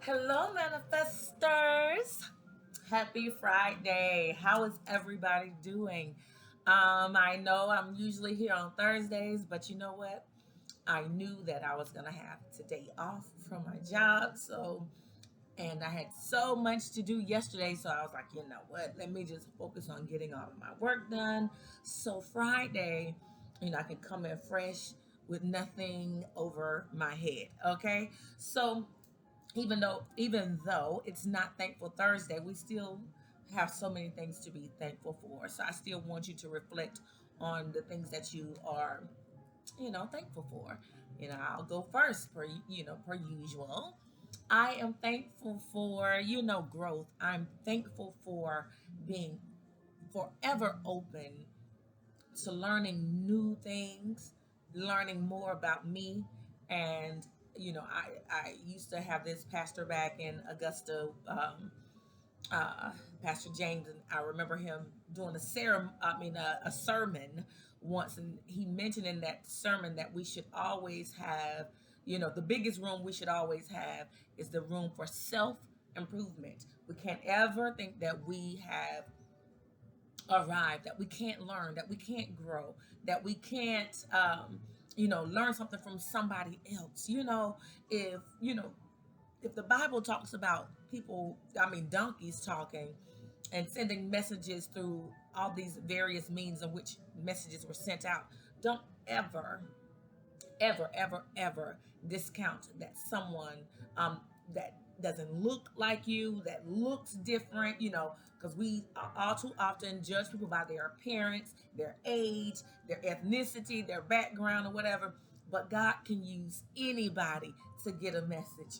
Hello, manifestors. Happy Friday. How is everybody doing? I know I'm usually here on Thursdays, but you know what? I knew that I was going to have today off from my job. And I had so much to do yesterday. So I was like, you know what? Let me just focus on getting all of my work done. So Friday, I can come in fresh with nothing over my head. Okay. So even though it's not thankful Thursday, we still have so many things to be thankful for. So I still want you to reflect on the things that you are, thankful for. I'll go first per usual. I am thankful for, growth. I'm thankful for being forever open to learning new things, learning more about me. And, I used to have this pastor back in Augusta, uh, Pastor James, and I remember him doing a sermon once, and he mentioned in that sermon that we should always have, the biggest room we should always have is the room for self improvement. We can't ever think that we have arrive, that we can't learn, that we can't grow, that we can't, learn something from somebody else. If the Bible talks about people, donkeys talking and sending messages through all these various means in which messages were sent out, don't ever ever discount that someone that doesn't look like you, that looks different, because we all too often judge people by their appearance, their age, their ethnicity, their background, or whatever. But God can use anybody to get a message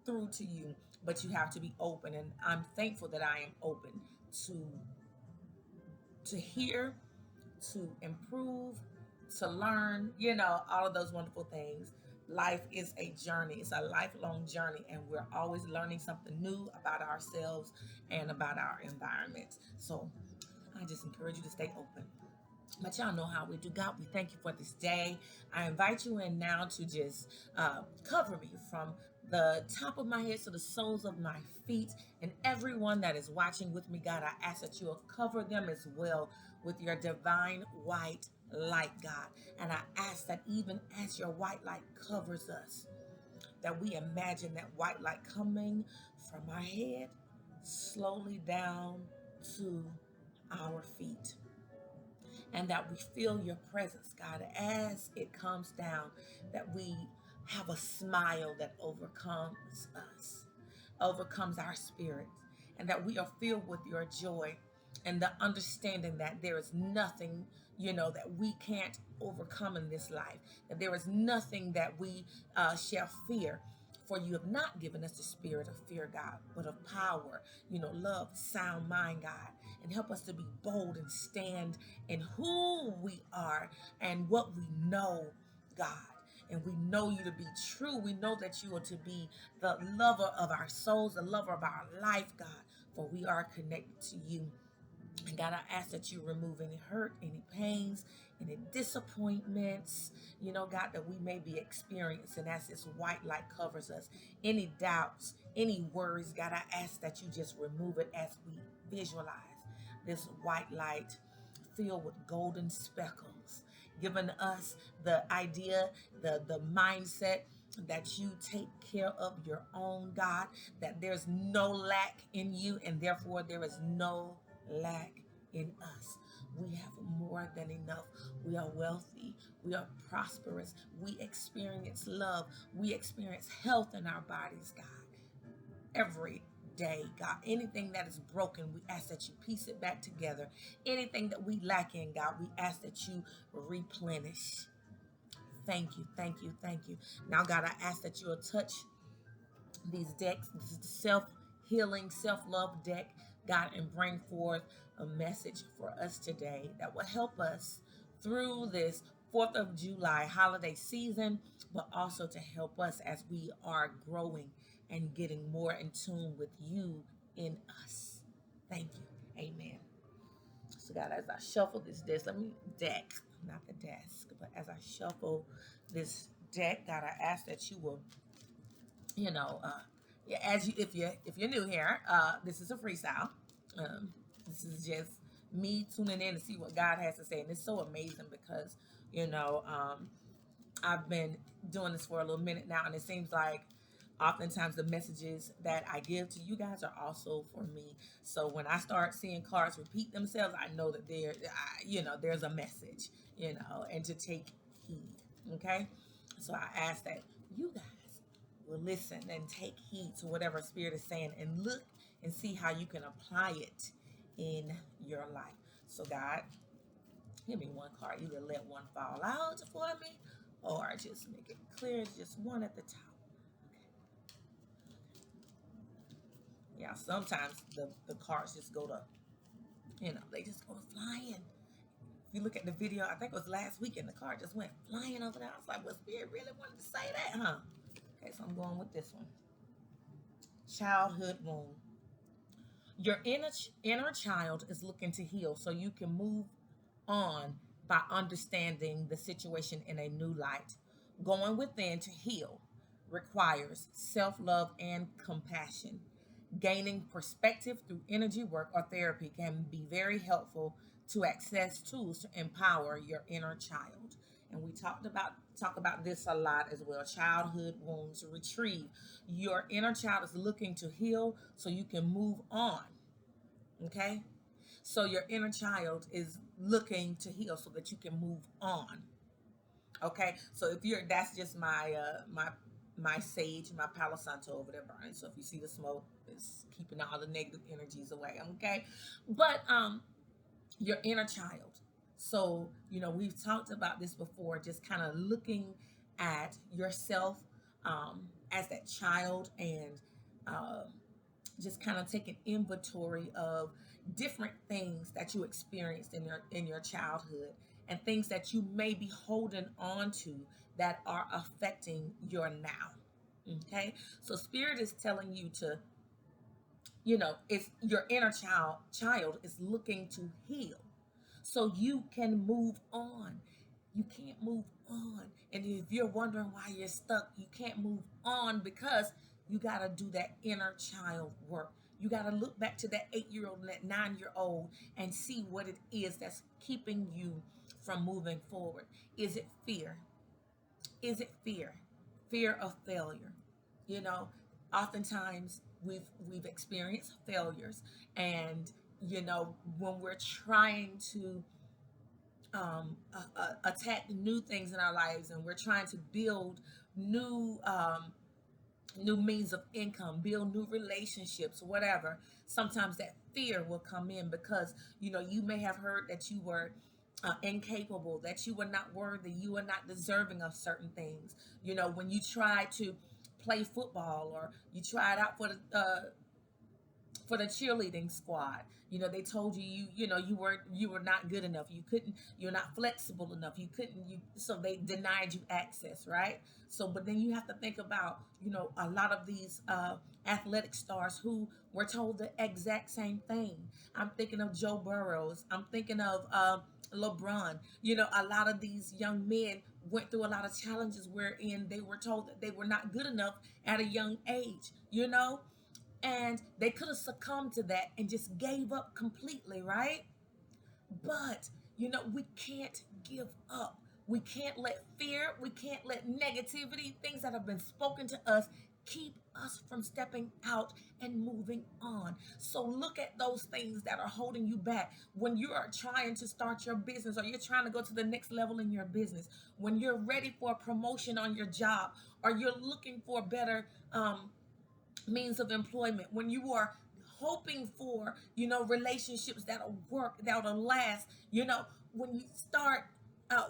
through to you, but you have to be open. And I'm thankful that I am open to hear, to improve, to learn, all of those wonderful things. Life is a journey, it's a lifelong journey, and we're always learning something new about ourselves and about our environment. So I just encourage you to stay open. But y'all know how we do. God, we thank you for this day. I invite you in now to just cover me from the top of my head to the soles of my feet, and everyone that is watching with me. God, I ask that you will cover them as well with your divine white light, God. And I ask that even as your white light covers us, that we imagine that white light coming from our head slowly down to our feet, and that we feel your presence, God, as it comes down, that we have a smile that overcomes us, overcomes our spirit, and that we are filled with your joy and the understanding that there is nothing, that we can't overcome in this life, that there is nothing that we shall fear. For you have not given us the spirit of fear, God, but of power, love, sound mind, God. And help us to be bold and stand in who we are and what we know, God. And we know you to be true. We know that you are to be the lover of our souls, the lover of our life, God, for we are connected to you. And God, I ask that you remove any hurt, any pains, any disappointments, God, that we may be experiencing as this white light covers us. Any doubts, any worries, God, I ask that you just remove it as we visualize this white light filled with golden speckles, giving us the idea, the mindset that you take care of your own, God, that there's no lack in you, and therefore there is no lack in us. We have more than enough. We are wealthy. We are prosperous. We experience love. We experience health in our bodies, God, every day, God. Anything that is broken, we ask that you piece it back together. Anything that we lack in, God, we ask that you replenish. Thank you, thank you, thank you. Now, God, I ask that you will touch these decks, this self healing, self love deck, God, and bring forth a message for us today that will help us through this 4th of July holiday season, but also to help us as we are growing and getting more in tune with you in us. Thank you. Amen. So, God, as I shuffle this deck, not the desk, but as I shuffle this deck, God, I ask that you will, you know, uh, Yeah, as you if you're new here, this is a freestyle. Um, this is just me tuning in to see what God has to say, and it's so amazing because you know I've been doing this for a little minute now, and it seems like oftentimes the messages that I give to you guys are also for me. So when I start seeing cards repeat themselves, I know that there's a message, and to take heed. Okay, so I ask that you guys will listen and take heed to whatever spirit is saying, and look and see how you can apply it in your life. So God, give me one card. Either let one fall out for me or just make it clear. It's just one at the top. Yeah, sometimes the cards just go to, they just go to flying. If you look at the video, I think it was last weekend, the card just went flying over there. I was like, well, Spirit really wanted to say that, huh? Okay, so I'm going with this one. Childhood wound. Your inner child is looking to heal so you can move on by understanding the situation in a new light. Going within to heal requires self love and compassion. Gaining perspective through energy work or therapy can be very helpful to access tools to empower your inner child. And we talk about this a lot as well. Childhood wounds retrieve. Your inner child is looking to heal so you can move on. Okay? So your inner child is looking to heal so that you can move on. Okay? So if you're that's just my sage, my Palo Santo over there burning. So if you see the smoke, it's keeping all the negative energies away. Okay? But your inner child. So, we've talked about this before, just kind of looking at yourself as that child, and uh, just kind of taking inventory of different things that you experienced in your childhood, and things that you may be holding on to that are affecting your now. Okay? So spirit is telling you to, it's your inner child is looking to heal so you can move on. You can't move on. And if you're wondering why you're stuck, you can't move on because you got to do that inner child work. You got to look back to that 8-year-old and that 9-year-old and see what it is that's keeping you from moving forward. Is it fear? Is it fear? Fear of failure. You know, Oftentimes we've experienced failures, and when we're trying to attack new things in our lives, and we're trying to build new new means of income, build new relationships, whatever, sometimes that fear will come in because you may have heard that you were incapable, that you were not worthy, you were not deserving of certain things. When you try to play football, or you tried out for the cheerleading squad, they told you were not good enough, you're not flexible enough, you couldn't you so they denied you access, right? So but then you have to think about a lot of these athletic stars who were told the exact same thing. I'm thinking of Joe Burrows, I'm thinking of LeBron. A lot of these young men went through a lot of challenges wherein they were told that they were not good enough at a young age. And they could have succumbed to that and just gave up completely, right? But we can't give up. We can't let fear, we can't let negativity, things that have been spoken to us, keep us from stepping out and moving on. So look at those things that are holding you back when you are trying to start your business, or you're trying to go to the next level in your business, when you're ready for a promotion on your job, or you're looking for better means of employment, when you are hoping for relationships that'll work, that'll last. When you start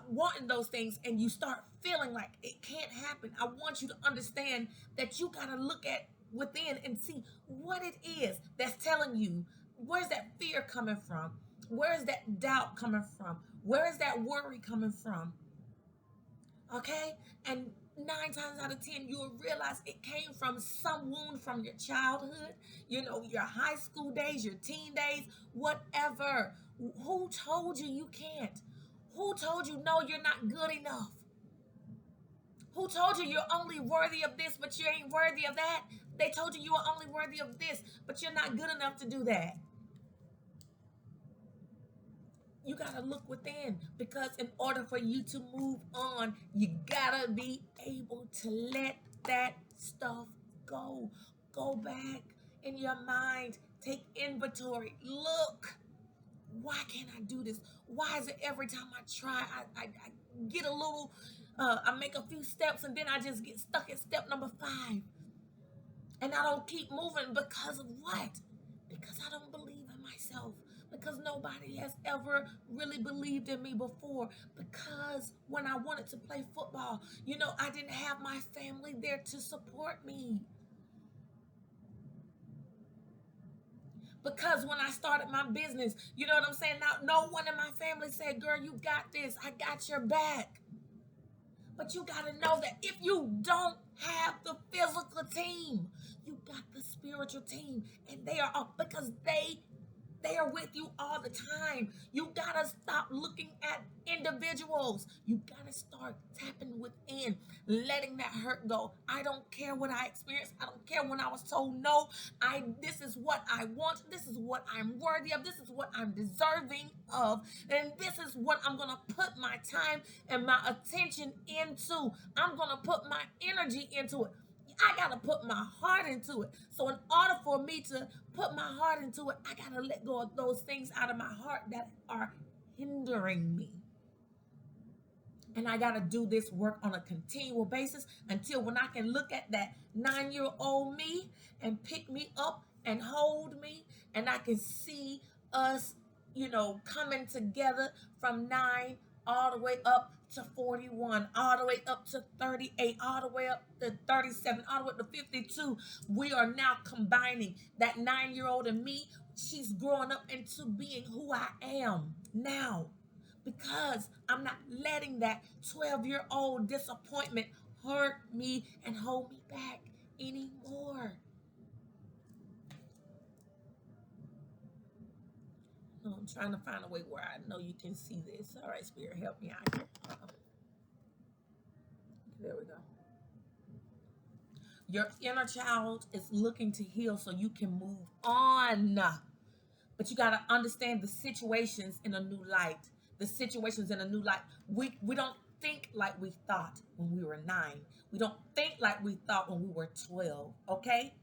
wanting those things and you start feeling like it can't happen, I want you to understand that you got to look at within and see what it is that's telling you. Where's that fear coming from? Where is that doubt coming from? Where is that worry coming from? Okay? And 9 times out of 10, you will realize it came from some wound from your childhood, your high school days, your teen days, whatever. Who told you you can't? Who told you no, you're not good enough? Who told you you're only worthy of this, but you ain't worthy of that? They told you you are only worthy of this, but you're not good enough to do that. You got to look within, because in order for you to move on, you got to be able to let that stuff go. Go back in your mind, take inventory. Look, why can't I do this? Why is it every time I try, I get a little, I make a few steps and then I just get stuck at step number 5. And I don't keep moving because of what? Because I don't believe in myself. Because nobody has ever really believed in me before. Because when I wanted to play football, I didn't have my family there to support me. Because when I started my business, you know what I'm saying? Now, no one in my family said, girl, you got this. I got your back. But you got to know that if you don't have the physical team, you got the spiritual team. And they are up because they are with you all the time. You got to stop looking at individuals. You got to start tapping within, letting that hurt go. I don't care what I experienced. I don't care when I was told no. This is what I want. This is what I'm worthy of. This is what I'm deserving of. And this is what I'm going to put my time and my attention into. I'm going to put my energy into it. I got to put my heart into it. So in order for me to put my heart into it, I got to let go of those things out of my heart that are hindering me. And I got to do this work on a continual basis until when I can look at that 9-year-old me and pick me up and hold me, and I can see us, coming together from 9 all the way up to 41, all the way up to 38, all the way up to 37, all the way up to 52. We are now combining that 9-year-old and me. She's growing up into being who I am now, because I'm not letting that 12-year-old disappointment hurt me and hold me back anymore. I'm trying to find a way where I know you can see this. All right, Spirit, help me out here. There we go. Your inner child is looking to heal so you can move on. But you got to understand the situations in a new light. The situations in a new light. We don't think like we thought when we were 9. We don't think like we thought when we were 12, okay?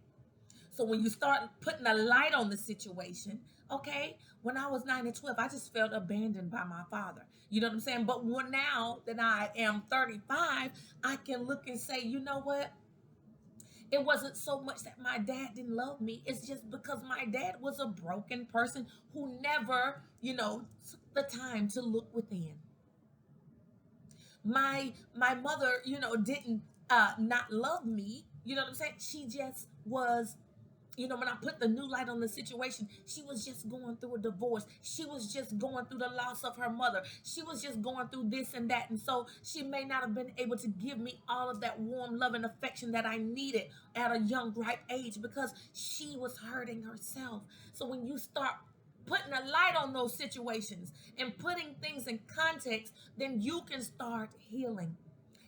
So when you start putting a light on the situation, okay, when I was 9 and 12, I just felt abandoned by my father. You know what I'm saying? But now that I am 35, I can look and say, you know what? It wasn't so much that my dad didn't love me. It's just because my dad was a broken person who never, took the time to look within. My mother, didn't not love me. You know what I'm saying? She just was, when I put the new light on the situation, she was just going through a divorce. She was just going through the loss of her mother. She was just going through this and that. And so she may not have been able to give me all of that warm love and affection that I needed at a young, ripe age, because she was hurting herself. So when you start putting a light on those situations and putting things in context, then you can start healing.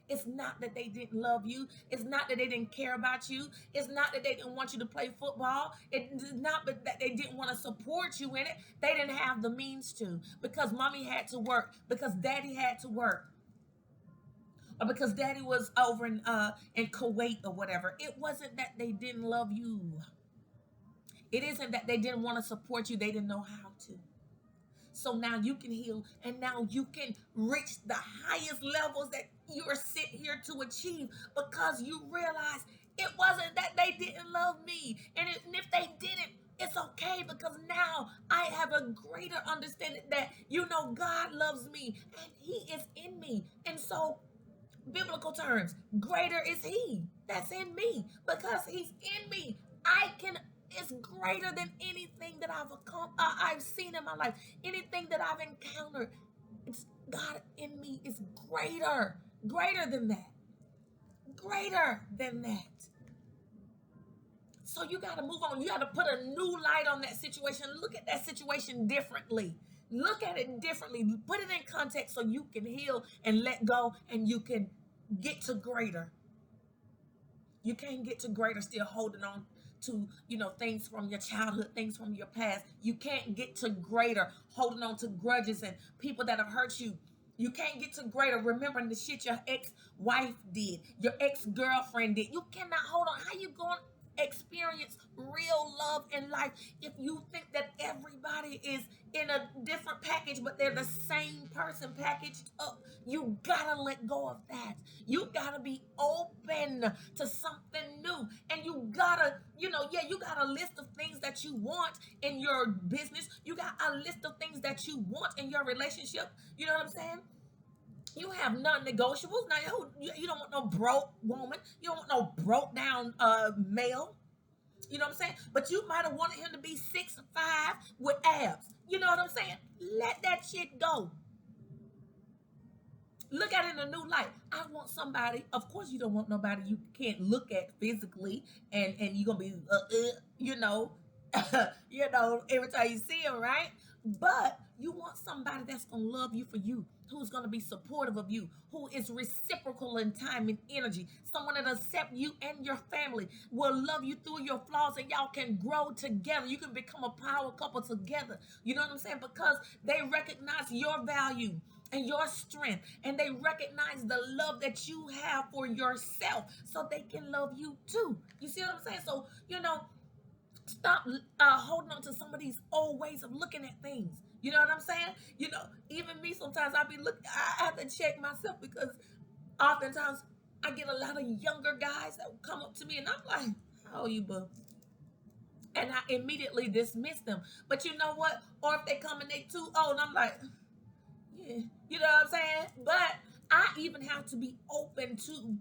It's not that they didn't love you. It's not that they didn't care about you. It's not that they didn't want you to play football. It's not that they didn't want to support you in it. They didn't have the means to, because mommy had to work, because daddy had to work, or because daddy was over in Kuwait or whatever. It wasn't that they didn't love you. It isn't that they didn't want to support you. They didn't know how to. So now you can heal, and now you can reach the highest levels that you are sent here to achieve, because you realize it wasn't that they didn't love me. And if they didn't, it's okay, because now I have a greater understanding that, God loves me and he is in me. And so, biblical terms, greater is he that's in me, because he's in me. It's greater than anything that I've seen in my life, anything that I've encountered. It's God in me is greater than that, greater than that. So you got to move on. You got to put a new light on that situation. Look at that situation differently. Look at it differently. Put it in context so you can heal and let go, and you can get to greater. You can't get to greater still holding on to, things from your childhood, things from your past. You can't get to greater holding on to grudges and people that have hurt you. You can't get to greater remembering the shit your ex-wife did, your ex-girlfriend did. You cannot hold on. How you going to experience real love in life if you think that everybody is in a different package, but they're the same person packaged up? You gotta let go of that. You gotta be open to something new. And you gotta, you got a list of things that you want in your business. You got a list of things that you want in your relationship. You know what I'm saying? You have non-negotiables. Now, you don't want no broke woman. You don't want no broke down male. You know what I'm saying? But you might have wanted him to be 6'5" with abs. You know what I'm saying? Let that shit go. Look at it in a new light. I want somebody. Of course, you don't want nobody you can't look at physically, and you're gonna be, every time you see him, right? But you want somebody that's gonna love you for you, who's gonna be supportive of you, who is reciprocal in time and energy, someone that accept you and your family, will love you through your flaws, and y'all can grow together. You can become a power couple together. You know what I'm saying? Because they recognize your value and your strength, and they recognize the love that you have for yourself, so they can love you too. You see what I'm saying? So, stop holding on to some of these old ways of looking at things. You know what I'm saying? Even me, sometimes I have to check myself, because oftentimes I get a lot of younger guys that will come up to me, and I'm like, how are you, boo? And I immediately dismiss them. But you know what? Or if they come and they too old, I'm like, yeah, you know what I'm saying? But I even have to be open to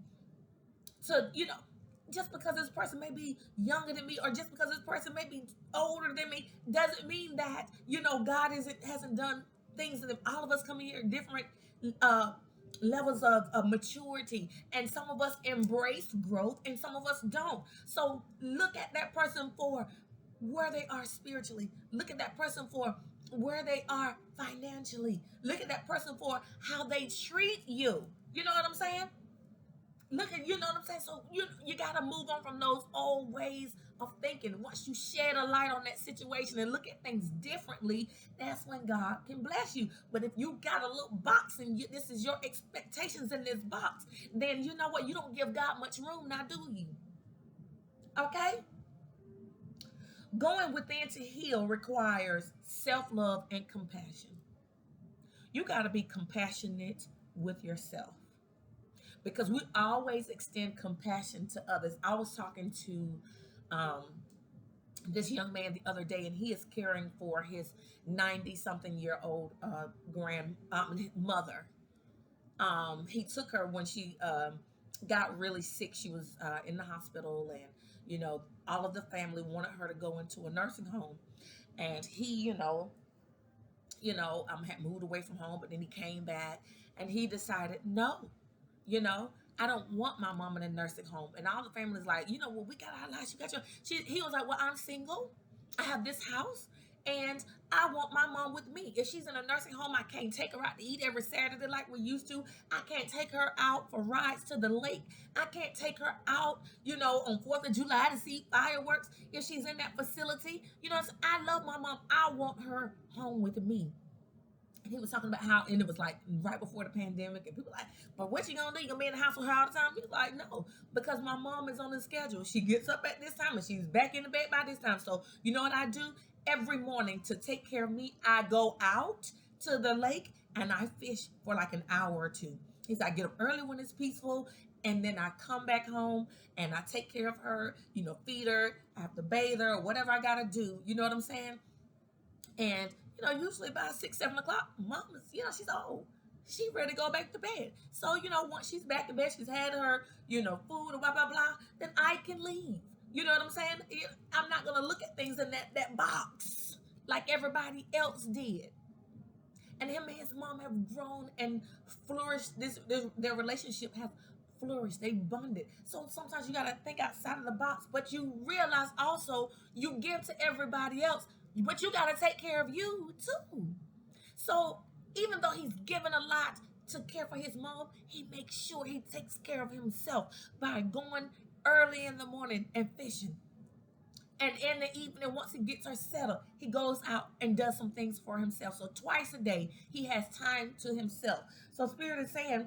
just because this person may be younger than me, or just because this person may be older than me, doesn't mean that God hasn't done things to them. All of us come here different uh levels of maturity, and some of us embrace growth and some of us don't. So look at that person for where they are spiritually. Look at that person for where they are financially. Look at that person for how they treat you. You know what I'm saying? You know what I'm saying? So you got to move on from those old ways of thinking. Once you shed a light on that situation and look at things differently, that's when God can bless you. But if you got a little box and this is your expectations in this box, then you know what? You don't give God much room now, do you? Okay? Going within to heal requires self-love and compassion. You got to be compassionate with yourself, because we always extend compassion to others. I was talking to um, this young man the other day, and he is caring for his 90-something-year-old grandmother. He took her when she got really sick. She was in the hospital, and all of the family wanted her to go into a nursing home, and he, had moved away from home, but then he came back, and he decided, no, you know, I don't want my mom in a nursing home. And all the family's like, well, we got our lives. You got your. He was like, well, I'm single. I have this house, and I want my mom with me. If she's in a nursing home, I can't take her out to eat every Saturday like we used to. I can't take her out for rides to the lake. I can't take her out, on 4th of July to see fireworks if she's in that facility. So I love my mom. I want her home with me. He was talking about how, and it was like right before the pandemic, and people were like, but what you gonna do? You gonna be in the house with her all the time? He was like, no, because my mom is on the schedule. She gets up at this time and she's back in the bed by this time. So you know what I do? Every morning to take care of me, I go out to the lake and I fish for like an hour or two. He said, I get up early when it's peaceful, and then I come back home and I take care of her, feed her, I have to bathe her, or whatever I gotta do. You know what I'm saying? And usually by 6, 7 o'clock, mama's, she's old. She ready to go back to bed. So, once she's back in bed, she's had her, food and blah, blah, blah, then I can leave. You know what I'm saying? I'm not going to look at things in that box like everybody else did. And him and his mom have grown and flourished. Their relationship has flourished. They bonded. So sometimes you got to think outside of the box, but you realize also you give to everybody else, but you got to take care of you too. So even though he's given a lot to care for his mom, he makes sure he takes care of himself by going early in the morning and fishing. And in the evening, once he gets her settled, he goes out and does some things for himself. So twice a day, he has time to himself. So Spirit is saying,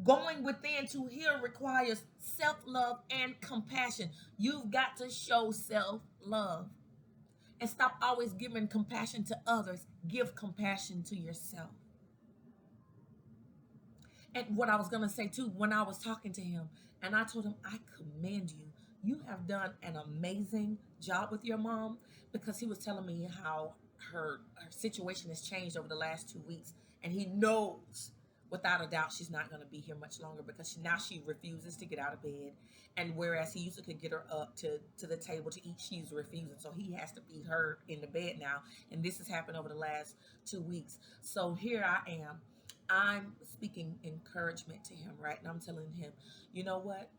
going within to heal requires self-love and compassion. You've got to show self-love. And stop always giving compassion to others. Give compassion to yourself. And what I was going to say too, when I was talking to him, and I told him, I commend you. You have done an amazing job with your mom, because he was telling me how her situation has changed over the last 2 weeks. And he knows without a doubt she's not going to be here much longer, because now she refuses to get out of bed. And whereas he used to could get her up to the table to eat, she's refusing. So he has to feed her in the bed now. And this has happened over the last 2 weeks. So here I am. I'm speaking encouragement to him, right? And I'm telling him, you know what?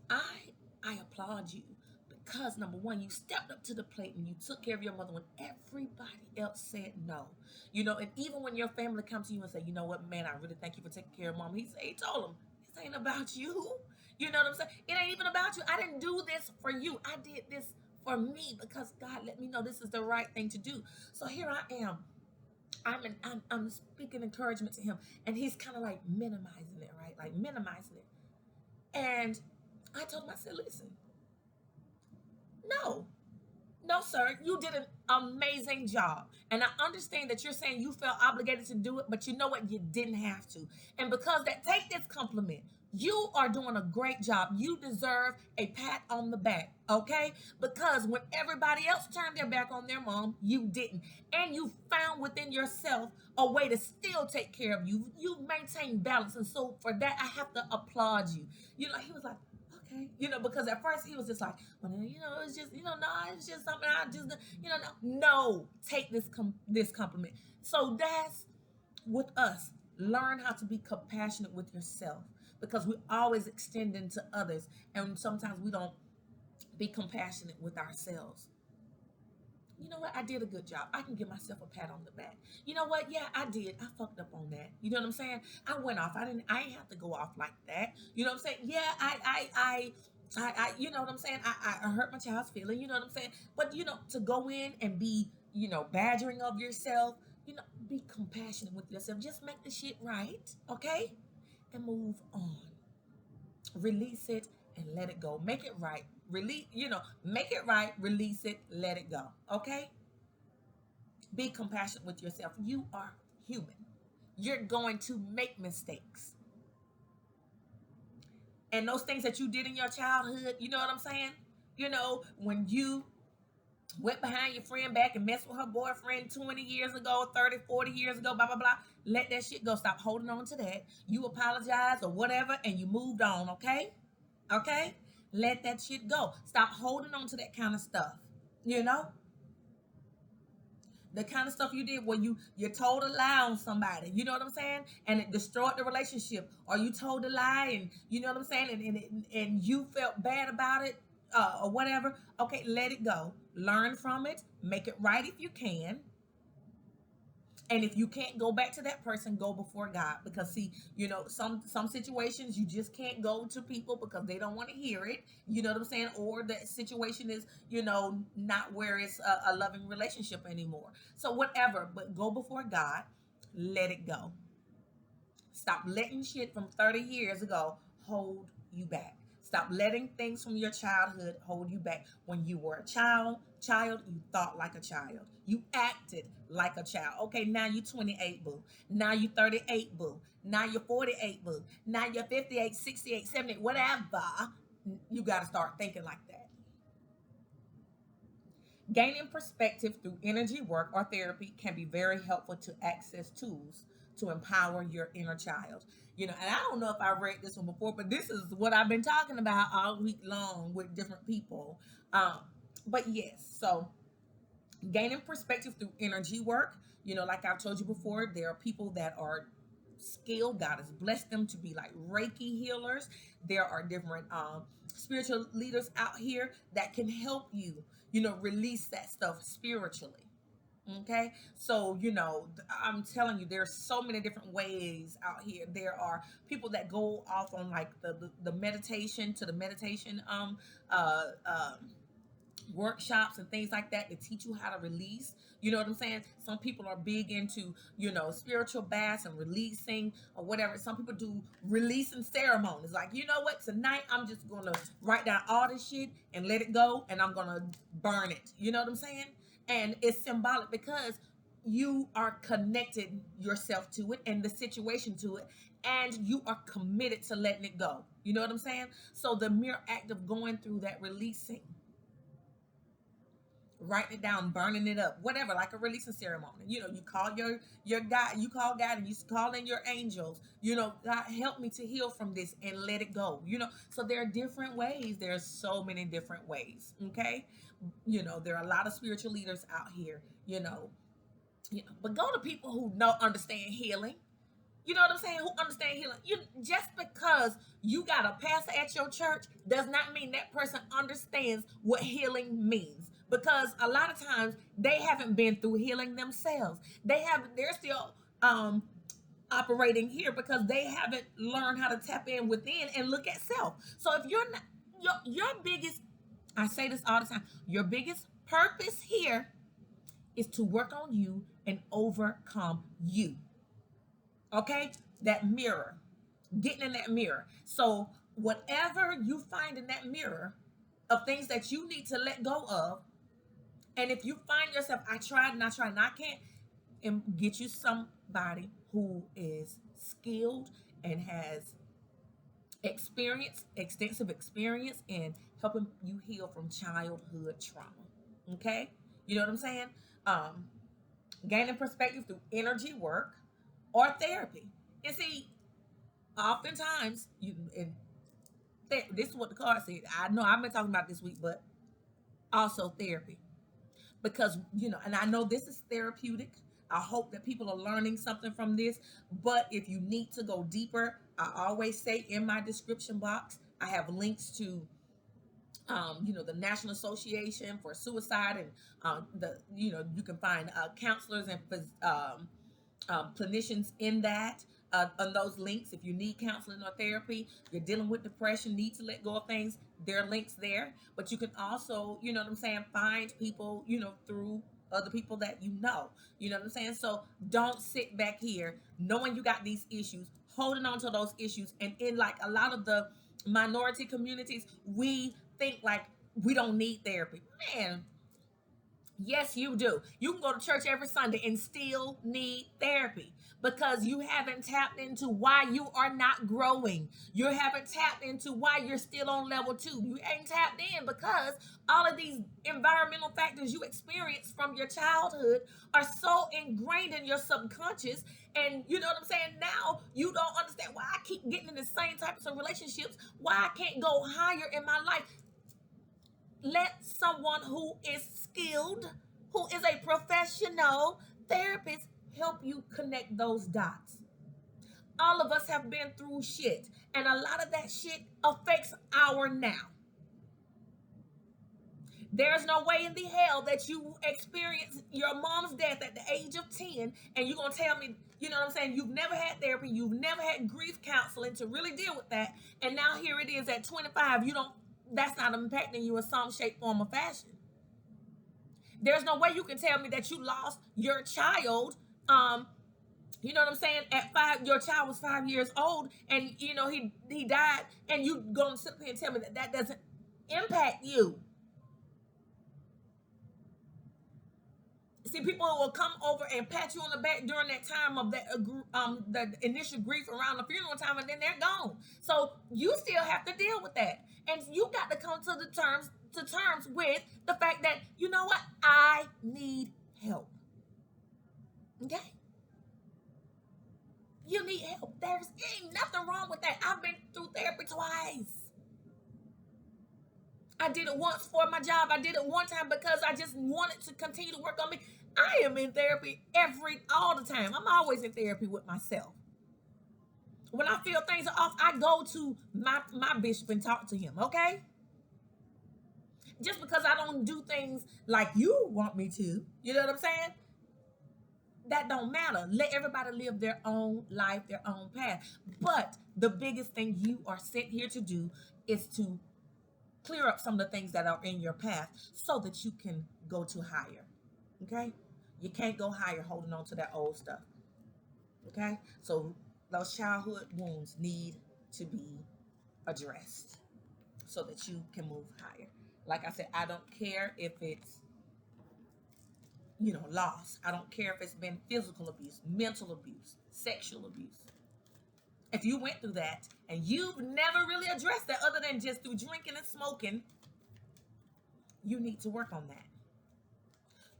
I I applaud you, because number one, you stepped up to the plate and you took care of your mother when everybody else said no. And even when your family comes to you and say, you know what, man, I really thank you for taking care of mom. He told them, this ain't about you. You know what I'm saying? It ain't even about you. I didn't do this for you. I did this for me, because God let me know this is the right thing to do. So here I am. I'm speaking encouragement to him, and he's kind of like minimizing it, right? Like minimizing it. And I told him, I said, listen, no, no, sir, you did an amazing job. And I understand that you're saying you felt obligated to do it, but you know what? You didn't have to. And because that, take this compliment. You are doing a great job. You deserve a pat on the back, okay? Because when everybody else turned their back on their mom, you didn't. And you found within yourself a way to still take care of you. You maintain balance. And so for that, I have to applaud you. He was like, okay. Because at first he was just like, well, it's just, no, it's just something I just, no, take this compliment. So that's with us. Learn how to be compassionate with yourself, because we always extending to others, and sometimes we don't be compassionate with ourselves. You know what? I did a good job. I can give myself a pat on the back. You know what? Yeah, I did. I fucked up on that. You know what I'm saying? I went off. I didn't have to go off like that. You know what I'm saying? Yeah, you know what I'm saying? I hurt my child's feeling. You know what I'm saying? But to go in and be, badgering of yourself, be compassionate with yourself. Just make the shit right, okay? And move on. Release it and let it go. Make it right. Make it right, release it, let it go. Okay? Be compassionate with yourself. You are human. You're going to make mistakes. And those things that you did in your childhood, you know what I'm saying? When you went behind your friend back and messed with her boyfriend 20 years ago, 30, 40 years ago, blah, blah, blah. Let that shit go. Stop holding on to that. You apologize or whatever, and you moved on, okay? Okay? Let that shit go. Stop holding on to that kind of stuff. The kind of stuff you did where you told a lie on somebody, you know what I'm saying, and it destroyed the relationship, or you told a lie and you know what I'm saying, and you felt bad about it, or whatever. Okay, let it go. Learn from it. Make it right if you can. And if you can't go back to that person, go before God. Because see, some situations you just can't go to people because they don't want to hear it. You know what I'm saying? Or the situation is, not where it's a loving relationship anymore. So whatever, but go before God. Let it go. Stop letting shit from 30 years ago hold you back. Stop letting things from your childhood hold you back. When you were a child, you thought like a child. You acted like a child. Okay, now you're 28, boo. Now you're 38, boo. Now you're 48, boo. Now you're 58, 68, 78, whatever. You got to start thinking like that. Gaining perspective through energy work or therapy can be very helpful to access tools to empower your inner child. And I don't know if I read this one before, but this is what I've been talking about all week long with different people. But yes, so gaining perspective through energy work, like I've told you before, there are people that are skilled. God has blessed them to be like Reiki healers. There are different spiritual leaders out here that can help you, release that stuff spiritually. Okay, so I'm telling you, there's so many different ways out here. There are people that go off on like the meditation to the meditation workshops and things like that to teach you how to release. You know what I'm saying? Some people are big into, spiritual baths and releasing or whatever. Some people do releasing ceremonies. Like, you know what? Tonight I'm just gonna write down all this shit and let it go, and I'm gonna burn it. You know what I'm saying? And it's symbolic because you are connected yourself to it and the situation to it, and you are committed to letting it go. You know what I'm saying? So the mere act of going through that releasing, writing it down, burning it up, whatever, like a releasing ceremony. You call your God, you call God, and you call in your angels. God, help me to heal from this and let it go. So there are different ways. There's so many different ways. Okay, there are a lot of spiritual leaders out here. But go to people who don't understand healing. You know what I'm saying? Who understand healing? Just because you got a pastor at your church does not mean that person understands what healing means. Because a lot of times they haven't been through healing themselves. They're still operating here because they haven't learned how to tap in within and look at self. So if you're not your biggest, I say this all the time, your biggest purpose here is to work on you and overcome you. Okay, that mirror, getting in that mirror. So whatever you find in that mirror of things that you need to let go of, and if you find yourself, I tried and I tried and I can't, and get you somebody who is skilled and has extensive experience in helping you heal from childhood trauma. Okay, you know what I'm saying? um Gaining perspective through energy work or therapy. And see, oftentimes, this is what the card said. I know I've been talking about this week, but also therapy. Because, and I know this is therapeutic. I hope that people are learning something from this. But if you need to go deeper, I always say in my description box, I have links to the National Association for Suicide, and you can find counselors and clinicians in that, on those links. If you need counseling or therapy, you're dealing with depression, need to let go of things, there are links there. But you can also, you know what I'm saying, find people, through other people that you know what I'm saying. So don't sit back here knowing you got these issues, holding on to those issues. And in like a lot of the minority communities, we think like we don't need therapy. Man, yes, you do. You can go to church every Sunday and still need therapy because you haven't tapped into why you are not growing. You haven't tapped into why you're still on level 2. You ain't tapped in because all of these environmental factors you experience from your childhood are so ingrained in your subconscious. And you know what I'm saying? Now you don't understand why I keep getting in the same types of relationships, why I can't go higher in my life. Let someone who is skilled, who is a professional therapist, help you connect those dots. All of us have been through shit, and a lot of that shit affects our now. There's no way in the hell that you experience your mom's death at the age of 10 and you're going to tell me, you know what I'm saying, you've never had therapy, you've never had grief counseling to really deal with that, and now here it is at 25, that's not impacting you in some shape, form, or fashion. There's no way you can tell me that you lost your child, you know what I'm saying, at 5, your child was 5 years old, and he died, and you gonna sit here and tell me that doesn't impact you. See, people will come over and pat you on the back during that time of that the initial grief around the funeral time, and then they're gone. So you still have to deal with that, and you got to come to terms with the fact that, you know what, I need help. Okay, you need help. There's ain't nothing wrong with that. I've been through therapy twice. I did it once for my job. I did it one time because I just wanted to continue to work on me. I am in therapy all the time. I'm always in therapy with myself. When I feel things are off, I go to my bishop and talk to him, okay? Just because I don't do things like you want me to, you know what I'm saying? That don't matter. Let everybody live their own life, their own path. But the biggest thing you are sent here to do is to clear up some of the things that are in your path so that you can go to higher. Okay? You can't go higher holding on to that old stuff. Okay? So those childhood wounds need to be addressed so that you can move higher. Like I said, I don't care if it's, loss. I don't care if it's been physical abuse, mental abuse, sexual abuse. If you went through that and you've never really addressed that other than just through drinking and smoking, you need to work on that.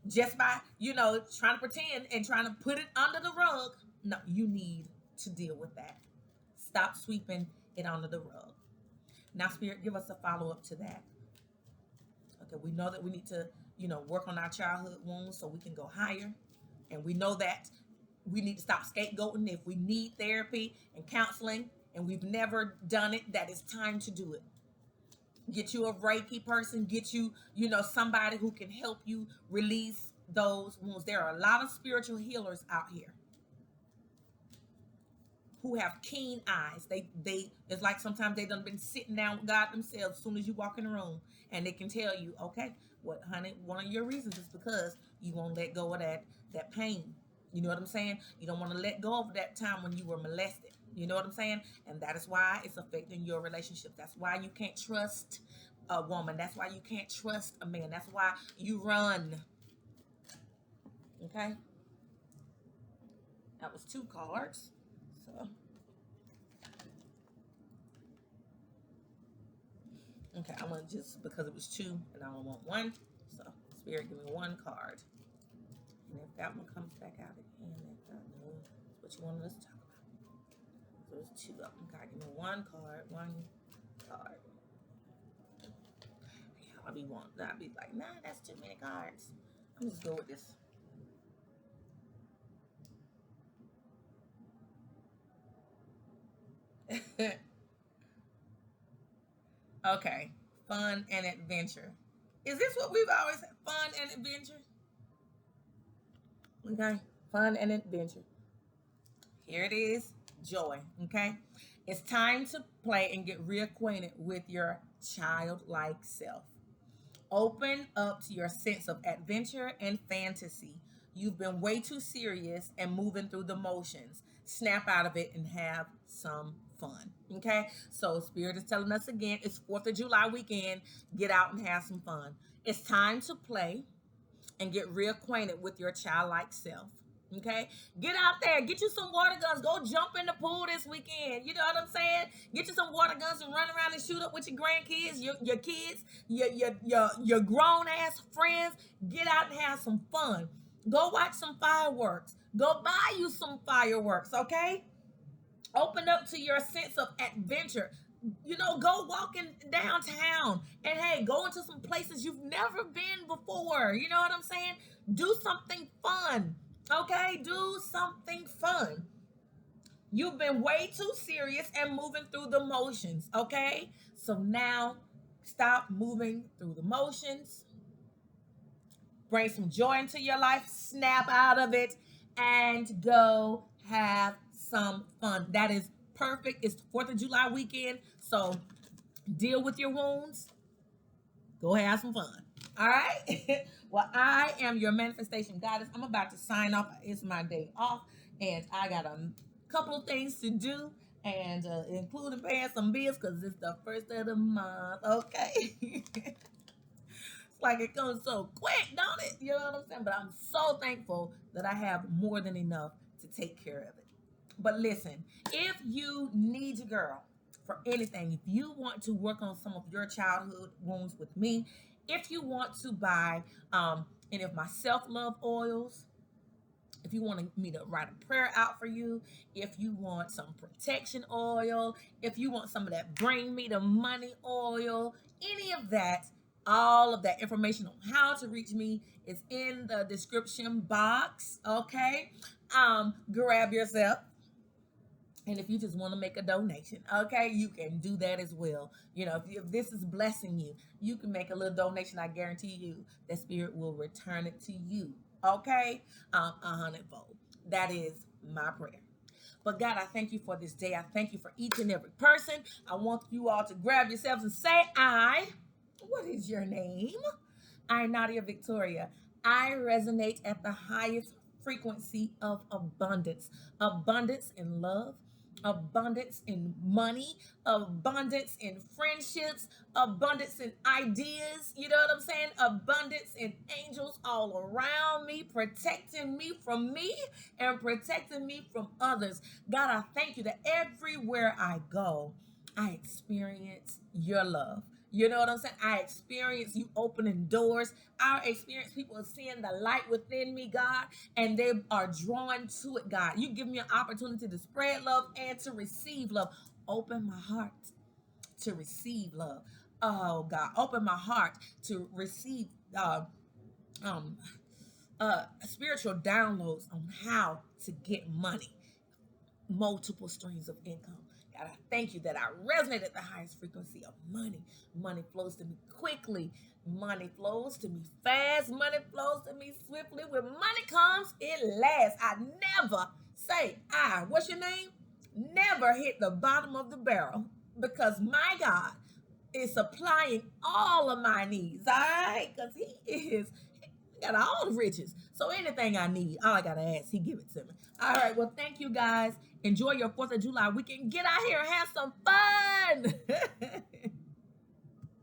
Just by, trying to pretend and trying to put it under the rug. No, you need to deal with that. Stop sweeping it under the rug. Now, Spirit, give us a follow-up to that. Okay, we know that we need to, work on our childhood wounds so we can go higher. And we know that we need to stop scapegoating. If we need therapy and counseling and we've never done it, that it's time to do it. Get you a Reiki person, get you, somebody who can help you release those wounds. There are a lot of spiritual healers out here who have keen eyes. They it's like sometimes they done been sitting down with God themselves as soon as you walk in the room, and they can tell you, okay, what, honey, one of your reasons is because you won't let go of that pain. You know what I'm saying? You don't want to let go of that time when you were molested. You know what I'm saying? And that is why it's affecting your relationship. That's why you can't trust a woman. That's why you can't trust a man. That's why you run. Okay? That was 2 cards. So, okay, I'm going to just, because it was 2 and I only want 1. So, Spirit, give me 1 card. And if that one comes back out again, that's what you wanted us to talk about. So there's 2 of them. God, give me 1 card, 1 card. I'll be like, nah, that's too many cards. I'm just go with this. Okay, fun and adventure. Is this what we've always had? Fun and adventure? Okay, fun and adventure. Here it is, joy. Okay, it's time to play and get reacquainted with your childlike self. Open up to your sense of adventure and fantasy. You've been way too serious and moving through the motions. Snap out of it and have some fun. Okay? So, Spirit is telling us again, it's 4th of July weekend. Get out and have some fun. It's time to play and get reacquainted with your childlike self. Okay, get out there, get you some water guns, go jump in the pool this weekend. You know what I'm saying? Get you some water guns and run around and shoot up with your grandkids, your kids, your grown ass friends. Get out and have some fun. Go watch some fireworks. Go buy you some fireworks. Okay, open up to your sense of adventure. Go walking downtown and hey, go into some places you've never been before. You know what I'm saying? Do something fun. Okay, do something fun. You've been way too serious and moving through the motions. Okay, so now stop moving through the motions. Bring some joy into your life, snap out of it, and go have some fun. That is perfect. It's the 4th of July weekend, so deal with your wounds. Go have some fun. All right? Well, I am your manifestation goddess. I'm about to sign off. It's my day off, and I got a couple of things to do, and including paying some bills because it's the first of the month. Okay? It's like it comes so quick, don't it? You know what I'm saying? But I'm so thankful that I have more than enough to take care of it. But listen, if you need a girl for anything, if you want to work on some of your childhood wounds with me, if you want to buy any of my self-love oils, if you want me to write a prayer out for you, if you want some protection oil, if you want some of that bring me the money oil, any of that, all of that information on how to reach me is in the description box. Okay, grab yourself. And if you just want to make a donation, okay, you can do that as well. If this is blessing you, you can make a little donation. I guarantee you that Spirit will return it to you, okay, 100-fold. That is my prayer. But God, I thank you for this day. I thank you for each and every person. I want you all to grab yourselves and say, what is your name? I, Nadia Victoria. I resonate at the highest frequency of abundance. Abundance in love, abundance in money, abundance in friendships, abundance in ideas. You know what I'm saying? Abundance in angels all around me, protecting me from me and protecting me from others. God, I thank you that everywhere I go, I experience your love. You know what I'm saying? I experience you opening doors. I experience people seeing the light within me, God, and they are drawn to it, God. You give me an opportunity to spread love and to receive love. Open my heart to receive love. Oh, God, open my heart to receive um, spiritual downloads on how to get money, multiple streams of income. God, I thank you that I resonate at the highest frequency of money. Money flows to me quickly. Money flows to me fast. Money flows to me swiftly. When money comes, it lasts. I never say, what's your name? Never hit the bottom of the barrel because my God is supplying all of my needs. All right? Because he got all the riches. So anything I need, all I got to ask, he give it to me. All right. Well, thank you guys. Enjoy your 4th of July weekend. Get out here and have some fun.